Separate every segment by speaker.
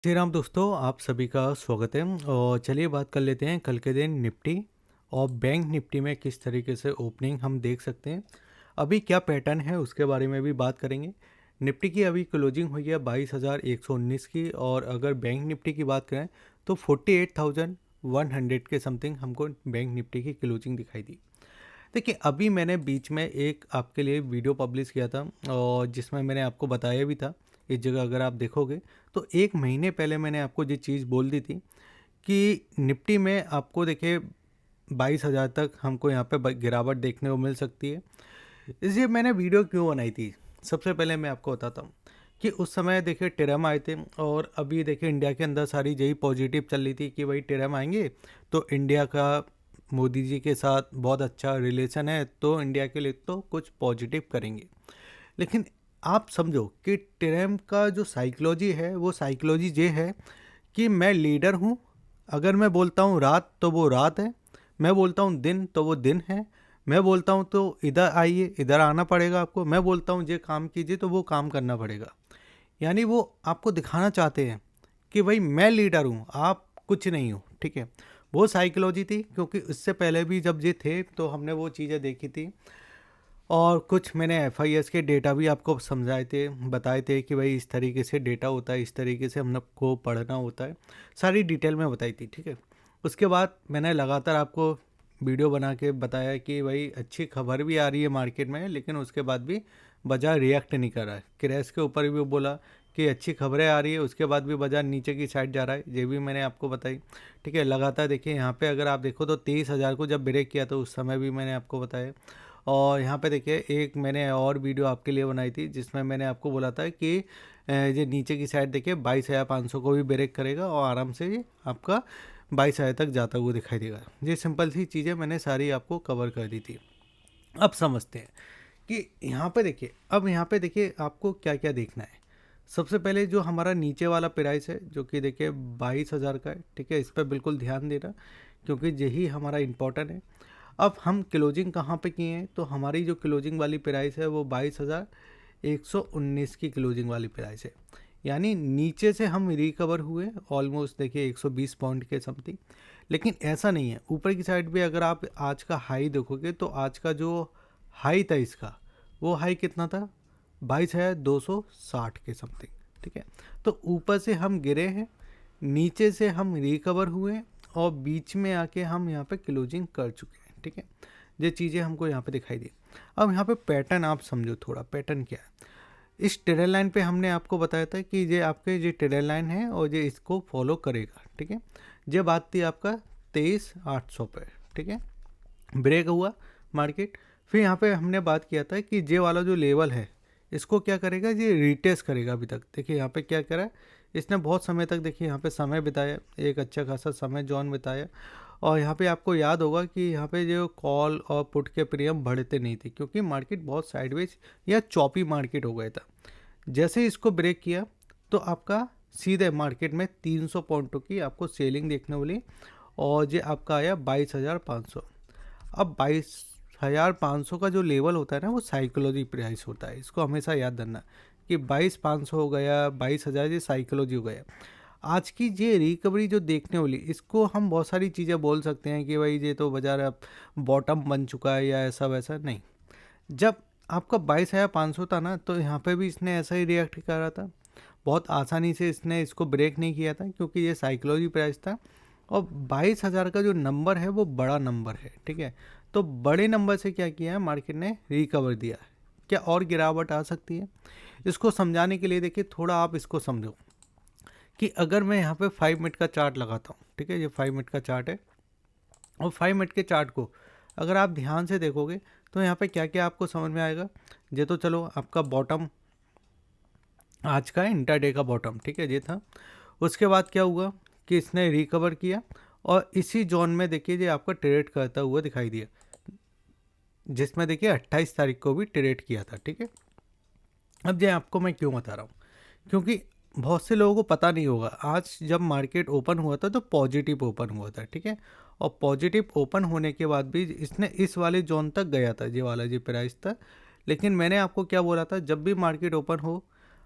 Speaker 1: जय राम दोस्तों, आप सभी का स्वागत है। और चलिए बात कर लेते हैं कल के दिन निफ्टी और बैंक निफ्टी में किस तरीके से ओपनिंग हम देख सकते हैं। अभी क्या पैटर्न है उसके बारे में भी बात करेंगे। निफ्टी की अभी क्लोजिंग हुई है 22,119 की, और अगर बैंक निफ्टी की बात करें तो 48,100 के समथिंग हमको बैंक निफ्टी की क्लोजिंग दिखाई दी। देखिए, अभी मैंने बीच में एक आपके लिए वीडियो पब्लिश किया था और जिसमें मैंने आपको बताया भी था। इस जगह अगर आप देखोगे तो एक महीने पहले मैंने आपको ये चीज़ बोल दी थी कि निफ्टी में आपको देखिए 22,000 तक हमको यहाँ पे गिरावट देखने को मिल सकती है। इसलिए मैंने वीडियो क्यों बनाई थी, सबसे पहले मैं आपको बताता हूँ कि उस समय देखिए टेरम आए थे, और अभी देखिए इंडिया के अंदर सारी यही पॉजिटिव चल रही थी कि भाई टेरम आएंगे तो इंडिया का मोदी जी के साथ बहुत अच्छा रिलेशन है, तो इंडिया के लिए तो कुछ पॉजिटिव करेंगे। लेकिन आप समझो कि टेरम का जो साइकोलॉजी है वो साइकोलॉजी ये है कि मैं लीडर हूँ। अगर मैं बोलता हूँ रात तो वो रात है, मैं बोलता हूँ दिन तो वो दिन है, मैं बोलता हूँ तो इधर आइए, इधर आना पड़ेगा आपको, मैं बोलता हूँ ये काम कीजिए तो वो काम करना पड़ेगा। यानी वो आपको दिखाना चाहते हैं कि भाई मैं लीडर हूँ, आप कुछ नहीं हो। ठीक है, वो साइकोलॉजी थी, क्योंकि उससे पहले भी जब ये थे तो हमने वो चीज़ें देखी थी। और कुछ मैंने एफआईएस के डेटा भी आपको समझाए थे, बताए थे कि भाई इस तरीके से डेटा होता है, इस तरीके से हम लोग को पढ़ना होता है, सारी डिटेल में बताई थी। ठीक है, उसके बाद मैंने लगातार आपको वीडियो बना के बताया कि भाई अच्छी खबर भी आ रही है मार्केट में, लेकिन उसके बाद भी बाजार रिएक्ट नहीं कर रहा है। क्रैश के ऊपर भी बोला कि अच्छी खबरें आ रही है, उसके बाद भी बाजार नीचे की साइड जा रहा है, ये भी मैंने आपको बताई। ठीक है, लगातार देखिए यहाँ पे अगर आप देखो तो 23,000 को जब ब्रेक किया तो उस समय भी मैंने आपको बताया। और यहाँ पे देखिए एक मैंने और वीडियो आपके लिए बनाई थी जिसमें मैंने आपको बोला था कि ये नीचे की साइड देखिए 22,500 को भी ब्रेक करेगा और आराम से ये आपका 22,000 तक जाता हुआ दिखाई देगा। ये सिंपल सी चीज़ें मैंने सारी आपको कवर कर दी थी। अब समझते हैं कि यहाँ पे देखिए, अब यहाँ पे देखिए आपको क्या क्या देखना है। सबसे पहले जो हमारा नीचे वाला प्राइस है जो कि देखिए 22,000 का है। ठीक है, इस पर बिल्कुल ध्यान देना, क्योंकि यही हमारा इम्पोर्टेंट है। अब हम क्लोजिंग कहाँ पे किए हैं, तो हमारी जो क्लोजिंग वाली प्राइस है वो 22,119 की क्लोजिंग वाली प्राइस है। यानी नीचे से हम रिकवर हुए ऑलमोस्ट देखिए 120 पॉइंट के समथिंग। लेकिन ऐसा नहीं है, ऊपर की साइड पे अगर आप आज का हाई देखोगे तो आज का जो हाई था इसका, वो हाई कितना था, 22,260 के समथिंग। ठीक है, तो ऊपर से हम गिरे हैं, नीचे से हम रिकवर हुए, और बीच में आके हम यहाँ पे क्लोजिंग कर चुके हैं। ठीक है, ये चीज़ें हमको यहाँ पे दिखाई दी। अब यहाँ पे पैटर्न आप समझो, थोड़ा पैटर्न क्या है। इस ट्रेड लाइन पे हमने आपको बताया था कि ये आपके ये ट्रेड लाइन है और ये इसको फॉलो करेगा। ठीक है, ये बात थी आपका 23,800 पे। ठीक है, ब्रेक हुआ मार्केट। फिर यहाँ पे हमने बात किया था कि जे वाला जो लेवल है इसको क्या करेगा, ये रिटेस्ट करेगा। अभी तक देखिए यहाँ पे क्या करा, इसने बहुत समय तक देखिए यहाँ पे समय बिताया, एक अच्छा खासा समय जॉन बिताया। और यहाँ पे आपको याद होगा कि यहाँ पे जो कॉल और पुट के प्रीमियम बढ़ते नहीं थे, क्योंकि मार्केट बहुत साइडवेज या चॉपी मार्केट हो गया था। जैसे ही इसको ब्रेक किया तो आपका सीधे मार्केट में 300 पॉइंटों की आपको सेलिंग देखने को मिली, और ये आपका आया 22,500। अब 22,500 का जो लेवल होता है ना, वो साइकोलॉजी प्राइस होता है, इसको हमेशा याद रखना कि 22,500 हो गया, 22,000 ये साइकोलॉजी हो गया। आज की ये रिकवरी जो देखने वाली, इसको हम बहुत सारी चीज़ें बोल सकते हैं कि भाई ये तो बाजार अब बॉटम बन चुका है या ऐसा वैसा। नहीं, जब आपका 22,500 था ना, तो यहाँ पे भी इसने ऐसा ही रिएक्ट करा था। बहुत आसानी से इसने इसको ब्रेक नहीं किया था, क्योंकि ये साइकोलॉजी प्राइस था। और 22,000 का जो नंबर है वो बड़ा नंबर है। ठीक है, तो बड़े नंबर से क्या किया है, मार्केट ने रिकवर दिया। क्या और गिरावट आ सकती है, इसको समझाने के लिए देखिए थोड़ा आप इसको समझो कि अगर मैं यहाँ पे 5 मिनट का चार्ट लगाता हूँ। ठीक है, ये 5 मिनट का चार्ट है, और 5 मिनट के चार्ट को अगर आप ध्यान से देखोगे तो यहाँ पे क्या क्या आपको समझ में आएगा। ये तो चलो आपका बॉटम आज का इंटरडे का बॉटम, ठीक है, ये था। उसके बाद क्या हुआ कि इसने रिकवर किया, और इसी जोन में देखिए ये आपका ट्रेड करता हुआ दिखाई दिया, जिसमें देखिए 28 तारीख को भी ट्रेड किया था। ठीक है, अब ये आपको मैं क्यों बता रहा हूँ, क्योंकि बहुत से लोगों को पता नहीं होगा, आज जब मार्केट ओपन हुआ था तो पॉजिटिव ओपन हुआ था। ठीक है, और पॉजिटिव ओपन होने के बाद भी इसने इस वाले जोन तक गया था, ये वाला जो प्राइस था। लेकिन मैंने आपको क्या बोला था, जब भी मार्केट ओपन हो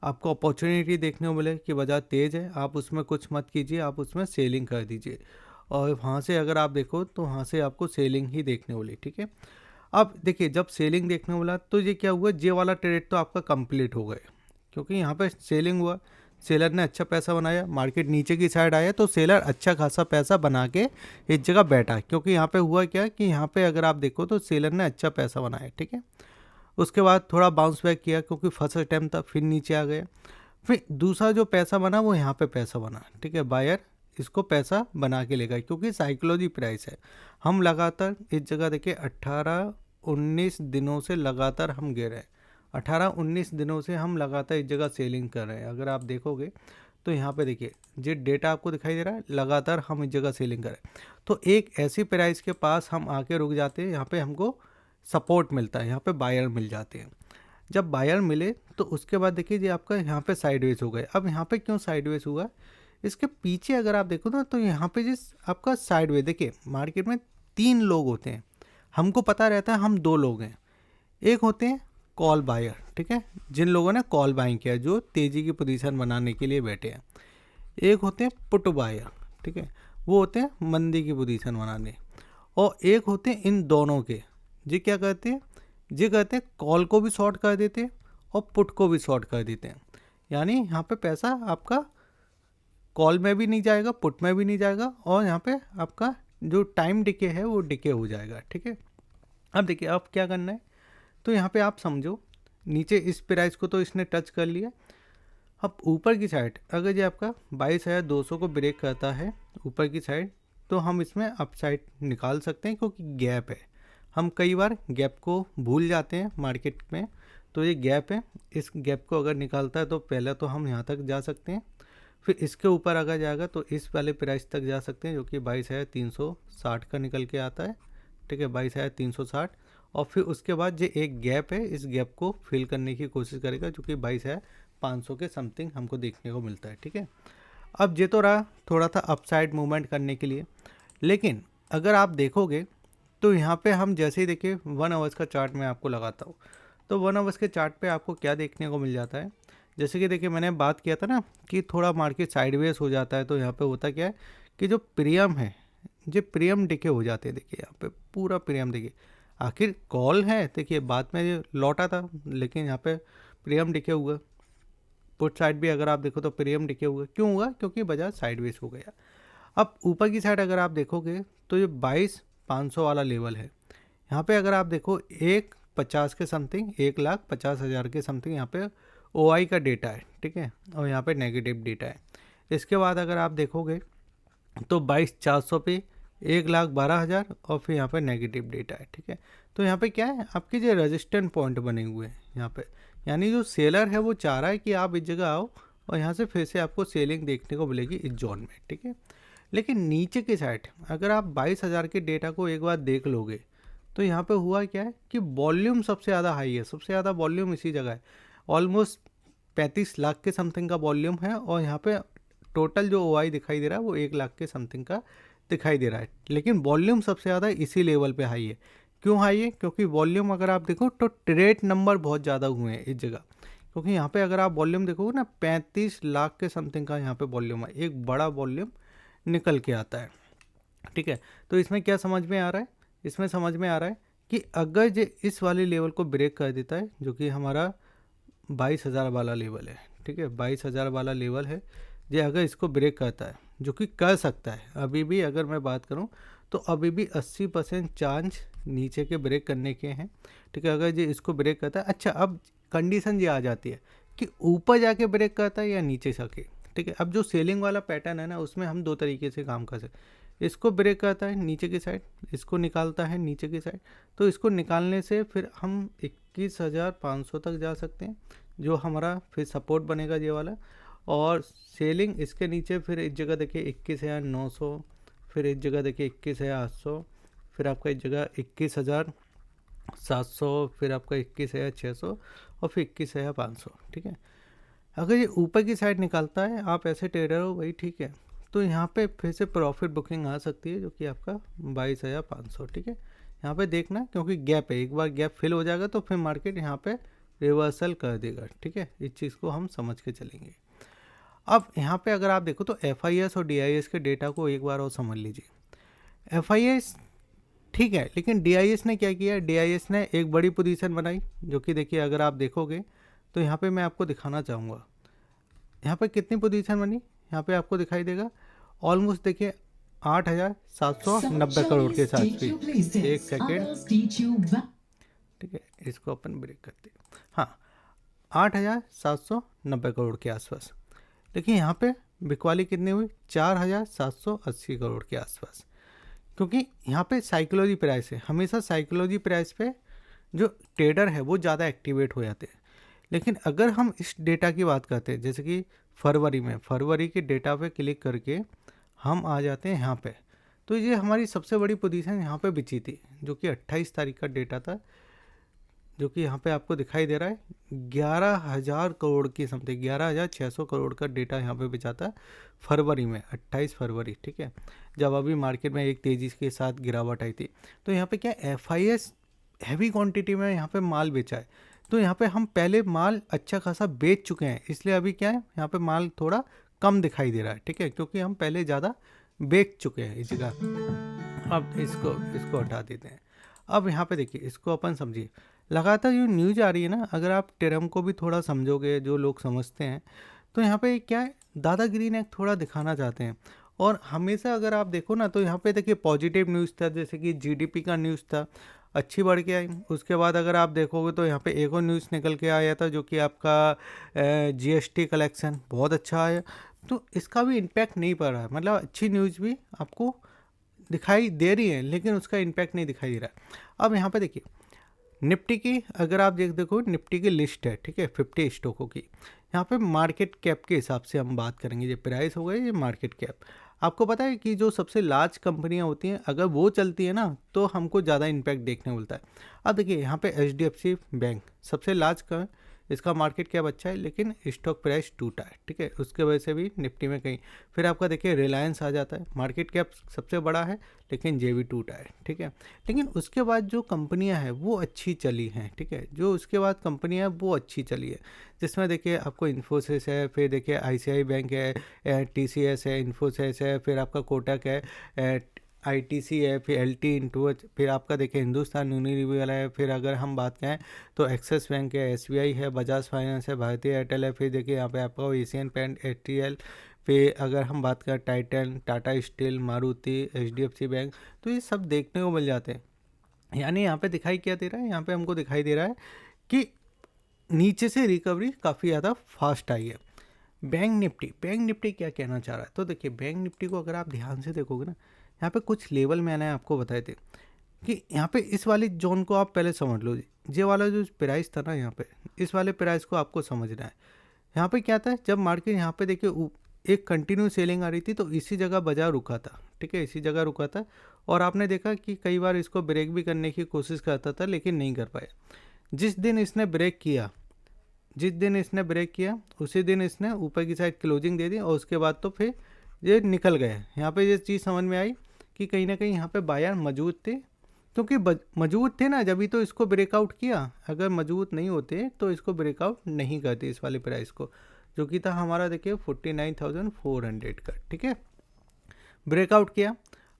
Speaker 1: आपको अपॉर्चुनिटी देखने को मिले कि बाज़ार तेज़ है, आप उसमें कुछ मत कीजिए, आप उसमें सेलिंग कर दीजिए और वहाँ से अगर आप देखो तो वहाँ से आपको सेलिंग ही देखने को मिली, ठीक है। अब देखिए जब सेलिंग देखने को मिला तो ये क्या हुआ, ये वाला ट्रेड तो आपका कंप्लीट हो गया, क्योंकि यहाँ पे सेलिंग हुआ, सेलर ने अच्छा पैसा बनाया, मार्केट नीचे की साइड आया तो सेलर अच्छा खासा पैसा बना के इस जगह बैठा, क्योंकि यहाँ पे हुआ क्या कि यहाँ पे अगर आप देखो तो सेलर ने अच्छा पैसा बनाया, ठीक है। उसके बाद थोड़ा बाउंस बैक किया क्योंकि फर्स्ट अटैम्प्ट था, फिर नीचे आ गया, फिर दूसरा जो पैसा बना वो यहाँ पे पैसा बना, ठीक है। बायर इसको पैसा बना के लेगा क्योंकि साइकोलॉजी प्राइस है। हम लगातार इस जगह देखिए 18-19 दिनों से लगातार हम गिर रहे हैं, 18-19 दिनों से हम लगातार इस जगह सेलिंग कर रहे हैं। अगर आप देखोगे तो यहाँ पे देखिए जो डेटा आपको दिखाई दे रहा है, लगातार हम इस जगह सेलिंग कर रहे हैं। तो एक ऐसी प्राइस के पास हम आके रुक जाते हैं, यहाँ पे हमको सपोर्ट मिलता है, यहाँ पे बायर मिल जाते हैं। जब बायर मिले तो उसके बाद देखिए जी आपका यहाँ पे साइडवेज हो गए। अब यहाँ पे क्यों साइडवेज हुआ, इसके पीछे अगर आप देखो ना तो यहाँ पे जिस आपका साइडवेज, देखिए मार्केट में 3 लोग होते हैं, हमको पता रहता है हम 2 लोग हैं। एक होते हैं कॉल बायर, ठीक है, जिन लोगों ने कॉल बाइंग किया, जो तेज़ी की पोजीशन बनाने के लिए बैठे हैं। एक होते हैं पुट बायर, ठीक है, वो होते हैं मंदी की पोजीशन बनाने। और एक होते हैं इन दोनों के, जी क्या करते हैं, जी कहते हैं कॉल को भी शॉर्ट कर देते हैं और पुट को भी शॉर्ट कर देते हैं। यानी यहाँ पे पैसा आपका कॉल में भी नहीं जाएगा, पुट में भी नहीं जाएगा, और यहाँ पे आपका जो टाइम डिके है वो डिके हो जाएगा, ठीक है। अब देखिए अब क्या करना है, तो यहाँ पे आप समझो नीचे इस प्राइस को तो इसने टच कर लिया। अब ऊपर की साइड अगर ये आपका 22,200 को ब्रेक करता है ऊपर की साइड, तो हम इसमें अप साइड निकाल सकते हैं, क्योंकि गैप है। हम कई बार गैप को भूल जाते हैं मार्केट में, तो ये गैप है, इस गैप को अगर निकालता है तो पहले तो हम यहाँ तक जा सकते हैं, फिर इसके ऊपर अगर जाएगा तो इस वाले प्राइस तक जा सकते हैं, जो कि 22,360 का निकल के आता है, ठीक है, 22,360। और फिर उसके बाद जो एक गैप है, इस गैप को फिल करने की कोशिश करेगा, जो कि 22,500 के समथिंग हमको देखने को मिलता है, ठीक है। अब ये तो रहा थोड़ा सा अपसाइड मूवमेंट करने के लिए, लेकिन अगर आप देखोगे तो यहाँ पे हम जैसे ही देखिए 1 आवर्स का चार्ट मैं आपको लगाता हूँ, तो 1 आवर्स के चार्ट पे आपको क्या देखने को मिल जाता है। जैसे कि देखिए मैंने बात किया था ना कि थोड़ा मार्केट साइडवेज हो जाता है, तो यहाँ पे होता क्या है कि जो प्रीमियम है, जो प्रीमियम डिके हो जाते हैं। देखिए यहाँ पे पूरा प्रीमियम, देखिए आखिर कॉल है, देखिए बाद में ये लौटा था, लेकिन यहाँ पे प्रीमियम डिके हुआ। पुट साइड भी अगर आप देखो तो प्रीमियम डिके हुआ, क्यों हुआ, क्योंकि बाजार साइडवेज हो गया। अब ऊपर की साइड अगर आप देखोगे तो ये 22,500 वाला लेवल है। यहाँ पे अगर आप देखो 1,50 के समथिंग, 1,50,000 के समथिंग यहाँ पे OI का डेटा है, ठीक है, और यहाँ पे नेगेटिव डेटा है। इसके बाद अगर आप देखोगे तो 22,400 पे 1,12,000 और फिर यहाँ पे नेगेटिव डेटा है, ठीक है। तो यहाँ पे क्या है, आपके जो रेजिस्टेंट पॉइंट बने हुए हैं यहाँ पे, यानी जो सेलर है वो चाह रहा है कि आप इस जगह आओ और यहाँ से फिर से आपको सेलिंग देखने को मिलेगी इस जोन में, ठीक है। लेकिन नीचे की साइड अगर आप 22,000 के डेटा को एक बार देख लोगे तो यहाँ पे हुआ क्या है कि वॉल्यूम सबसे ज़्यादा हाई है, सबसे ज़्यादा वॉल्यूम इसी जगह है, ऑलमोस्ट 35 लाख के समथिंग का वॉल्यूम है। और यहाँ पे टोटल जो OI दिखाई दे रहा है वो 1 लाख के समथिंग का दिखाई दे रहा है, लेकिन वॉल्यूम सबसे ज़्यादा इसी लेवल पे हाई है। क्यों हाई है, क्योंकि वॉल्यूम अगर आप देखो तो ट्रेड नंबर बहुत ज़्यादा हुए हैं इस जगह, क्योंकि यहाँ पे अगर आप वॉल्यूम देखोगे ना 35 लाख के समथिंग का यहाँ पे वॉल्यूम है, एक बड़ा वॉल्यूम निकल के आता है, ठीक है। तो इसमें क्या समझ में आ रहा है, इसमें समझ में आ रहा है कि अगर ये इस वाले लेवल को ब्रेक कर देता है, जो कि हमारा 22,000 वाला लेवल है, ठीक है, 22,000 वाला लेवल है, ये अगर इसको ब्रेक करता है, जो कि कर सकता है, अभी भी अगर मैं बात करूं तो अभी भी 80% चांस नीचे के ब्रेक करने के हैं, ठीक है। अगर ये इसको ब्रेक करता है, अच्छा अब कंडीशन ये आ जाती है कि ऊपर जाके ब्रेक करता है या नीचे जाके, ठीक है। अब जो सेलिंग वाला पैटर्न है ना, उसमें हम 2 तरीके से काम कर सकते हैं, इसको ब्रेक करता है नीचे की साइड, इसको निकालता है नीचे की साइड, तो इसको निकालने से फिर हम 21,500 तक जा सकते हैं, जो हमारा फिर सपोर्ट बनेगा ये वाला। और सेलिंग इसके नीचे फिर इस जगह देखिए 21,900, फिर इस जगह देखिए 21,800, फिर आपका इस जगह 21,700, फिर आपका 21,600 और फिर 21,500, ठीक है। अगर ये ऊपर की साइड निकालता है, आप ऐसे ट्रेडर हो भाई, ठीक है, तो यहाँ पे फिर से प्रॉफिट बुकिंग आ सकती है, जो कि आपका 22,500, ठीक है। यहाँ पे देखना क्योंकि गैप है, एक बार गैप फिल हो जाएगा तो फिर मार्केट यहाँ पे रिवर्सल कर देगा, ठीक है। इस चीज़ को हम समझ के चलेंगे। अब यहाँ पे अगर आप देखो तो FIS और DIS के डेटा को एक बार और समझ लीजिए। FIS ठीक है, लेकिन DIS ने क्या किया, DIS ने एक बड़ी पोजीशन बनाई, जो कि देखिए अगर आप देखोगे तो यहाँ पे मैं आपको दिखाना चाहूँगा, यहाँ पे कितनी पोजीशन बनी, यहाँ पे आपको दिखाई देगा ऑलमोस्ट देखिए 8,790 करोड़ के साथ भी। एक सेकेंड, ठीक है, इसको अपन ब्रेक करते हैं। हाँ, 8,790 करोड़ के आसपास। देखिए यहाँ पे बिकवाली कितनी हुई, 4,780 करोड़ के आसपास। क्योंकि यहाँ पे साइकोलॉजी प्राइस है, हमेशा साइकोलॉजी प्राइस पे जो ट्रेडर है वो ज़्यादा एक्टिवेट हो जाते हैं। लेकिन अगर हम इस डेटा की बात करते हैं, जैसे कि फरवरी के डेटा पे क्लिक करके हम आ जाते हैं यहाँ पे, तो ये हमारी सबसे बड़ी पोजीशन यहाँ पे बिची थी, जो कि 28 तारीख का डेटा था, जो कि यहाँ पे आपको दिखाई दे रहा है 11,000 करोड़ की समथिंग, 11,600 करोड़ का डेटा यहाँ पे बिचा था फरवरी में, 28 फरवरी, ठीक है, जब अभी मार्केट में एक तेज़ी के साथ गिरावट आई थी। तो यहाँ पे क्या FIS हैवी क्वांटिटी में यहाँ पे माल बेचा है, तो यहाँ पे हम पहले माल अच्छा खासा बेच चुके हैं, इसलिए अभी क्या है यहाँ पे माल थोड़ा कम दिखाई दे रहा है, ठीक है, क्योंकि हम पहले ज़्यादा बेच चुके हैं इस जगह। अब इसको हटा देते हैं। अब यहाँ पे देखिए, इसको अपन समझिए, लगातार जो न्यूज़ आ रही है ना, अगर आप टेरम को भी थोड़ा समझोगे, जो लोग समझते हैं, तो यहाँ पे क्या है, दादागिरी ने थोड़ा दिखाना चाहते हैं। और हमेशा अगर आप देखो ना, तो यहाँ पे देखिए पॉजिटिव न्यूज़ था, जैसे कि GDP का न्यूज़ था, अच्छी बढ़ के आई। उसके बाद अगर आप देखोगे तो यहाँ पे एक और न्यूज़ निकल के आया था, जो कि आपका GST कलेक्शन बहुत अच्छा आया। तो इसका भी इम्पैक्ट नहीं पड़ रहा है, मतलब अच्छी न्यूज़ भी आपको दिखाई दे रही है, लेकिन उसका इम्पैक्ट नहीं दिखाई दे रहा है। अब यहाँ पे देखिए निफ्टी की अगर आप देखो, निफ्टी की लिस्ट है, ठीक है, 50 स्टॉकों की। यहाँ पे मार्केट कैप के हिसाब से हम बात करेंगे, ये प्राइस हो गई, ये मार्केट कैप। आपको पता है कि जो सबसे लार्ज कंपनियाँ होती हैं, अगर वो चलती है ना, तो हमको ज़्यादा इम्पैक्ट देखने मिलता है। अब देखिए यहाँ पे HDFC बैंक सबसे लार्ज का, इसका मार्केट कैप अच्छा है, लेकिन स्टॉक प्राइस टूटा है, ठीक है, उसके वजह से भी निफ्टी में कहीं। फिर आपका देखिए रिलायंस आ जाता है, मार्केट कैप सबसे बड़ा है, लेकिन जे भी टूटा है, ठीक है। लेकिन उसके बाद जो कंपनियां हैं वो अच्छी चली हैं, ठीक है, जो उसके बाद कंपनियां हैं वो अच्छी चली है, जिसमें देखिए आपको इन्फोसिस है, फिर देखिए ICICI बैंक है, TCS है, इन्फोसिस है, फिर आपका कोटक है, ITC है, फिर LT इंटू, फिर आपका देखिए हिंदुस्तान यूनिलीवर है, फिर अगर हम बात करें तो एक्सिस बैंक है, SBI है, बजाज फाइनेंस है, भारतीय एयरटेल है, फिर देखिए यहाँ पे आपका एशियन पेंट, HTL, फिर अगर हम बात करें Titan, Tata steel, Maruti, HDFC bank, तो ये सब देखने को मिल जाते हैं। यानी यहाँ पे दिखाई क्या दे रहा है, यहाँ पे हमको दिखाई दे रहा है कि नीचे से रिकवरी काफ़ी ज़्यादा फास्ट आई है। बैंक निफ्टी क्या कहना चाह रहा है, तो देखिए बैंक निफ्टी को अगर आप ध्यान से देखोगे ना, यहाँ पे कुछ लेवल मैंने आपको बताए थे कि यहाँ पे इस वाली जोन को आप पहले समझ लो, ये वाला जो प्राइस था ना, यहाँ पे इस वाले प्राइस को आपको समझना है। यहाँ पे क्या था, जब मार्केट यहाँ पे देखिए एक कंटिन्यू सेलिंग आ रही थी, तो इसी जगह बाजार रुका था, ठीक है, इसी जगह रुका था, और आपने देखा कि कई बार इसको ब्रेक भी करने की कोशिश करता था, लेकिन नहीं कर पाया। जिस दिन इसने ब्रेक किया उसी दिन इसने ऊपर की साइड क्लोजिंग दे दी, और उसके बाद तो फिर ये निकल गए। यहाँ पे ये चीज़ समझ में आई कि कहीं ना कहीं यहाँ पे बायर मौजूद थे, क्योंकि मौजूद थे ना, जब भी तो इसको ब्रेकआउट किया। अगर मौजूद नहीं होते तो इसको ब्रेकआउट नहीं करते इस वाले प्राइस को, जो कि था हमारा देखिए 49,400 का, ठीक है, ब्रेकआउट किया।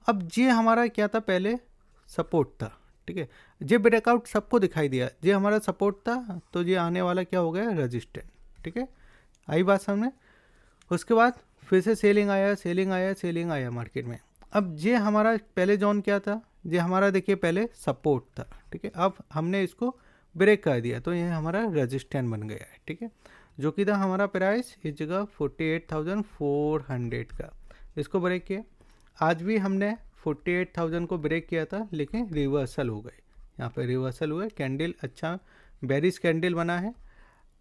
Speaker 1: अब ये हमारा क्या था, पहले सपोर्ट था, ठीक है, ये ब्रेकआउट सबको दिखाई दिया, ये हमारा सपोर्ट था, तो ये आने वाला क्या हो गया, रेजिस्टेंट, ठीक है, आई बात सामने। उसके बाद फिर से सेलिंग आया मार्केट में। अब ये हमारा पहले जोन क्या था, ये हमारा देखिए पहले सपोर्ट था, ठीक है, अब हमने इसको ब्रेक कर दिया, तो ये हमारा रेजिस्टेंट बन गया है, ठीक है, जो कि था हमारा प्राइस इस जगह 48,400 का, इसको ब्रेक किया। आज भी हमने 48,000 को ब्रेक किया था, लेकिन रिवर्सल हो गए, यहाँ पे रिवर्सल हुआ, कैंडल अच्छा बेरिश कैंडल बना है।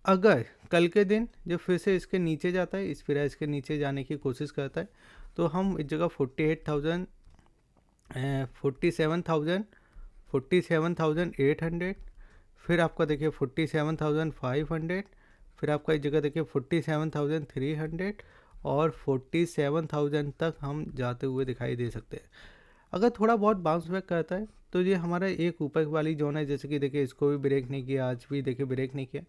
Speaker 1: अगर कल के दिन जब फिर से इसके नीचे जाता है, इस प्राइस के नीचे जाने की कोशिश करता है, तो हम इस जगह 47,800, फिर आपका देखिए 47,500, फिर आपका इस जगह देखिए 47,300 और 47,000 तक हम जाते हुए दिखाई दे सकते हैं। अगर थोड़ा बहुत बाउंस बैक करता है तो ये हमारा एक ऊपर वाली जोन है, जैसे कि देखिए इसको भी ब्रेक नहीं किया, आज भी देखिए ब्रेक नहीं किया।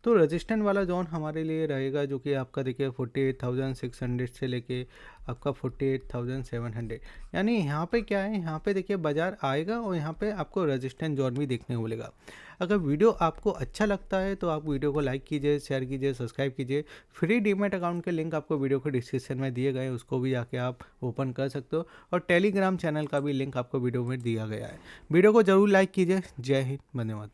Speaker 1: तो रेजिस्टेंट वाला जोन हमारे लिए रहेगा जो कि आपका देखिए 48,600 से लेके आपका 48,700, यानी यहाँ पे क्या है, यहाँ पे देखिए बाजार आएगा और यहाँ पे आपको रेजिस्टेंट जोन भी देखने को मिलेगा। अगर वीडियो आपको अच्छा लगता है तो आप वीडियो को लाइक कीजिए, शेयर कीजिए, सब्सक्राइब कीजिए। फ्री डीमैट अकाउंट के लिंक आपको वीडियो के डिस्क्रिप्शन में दिए गए हैं, उसको भी जाके आप ओपन कर सकते हो, और टेलीग्राम चैनल का भी लिंक आपको वीडियो में दिया गया है। वीडियो को जरूर लाइक कीजिए। जय हिंद, धन्यवाद।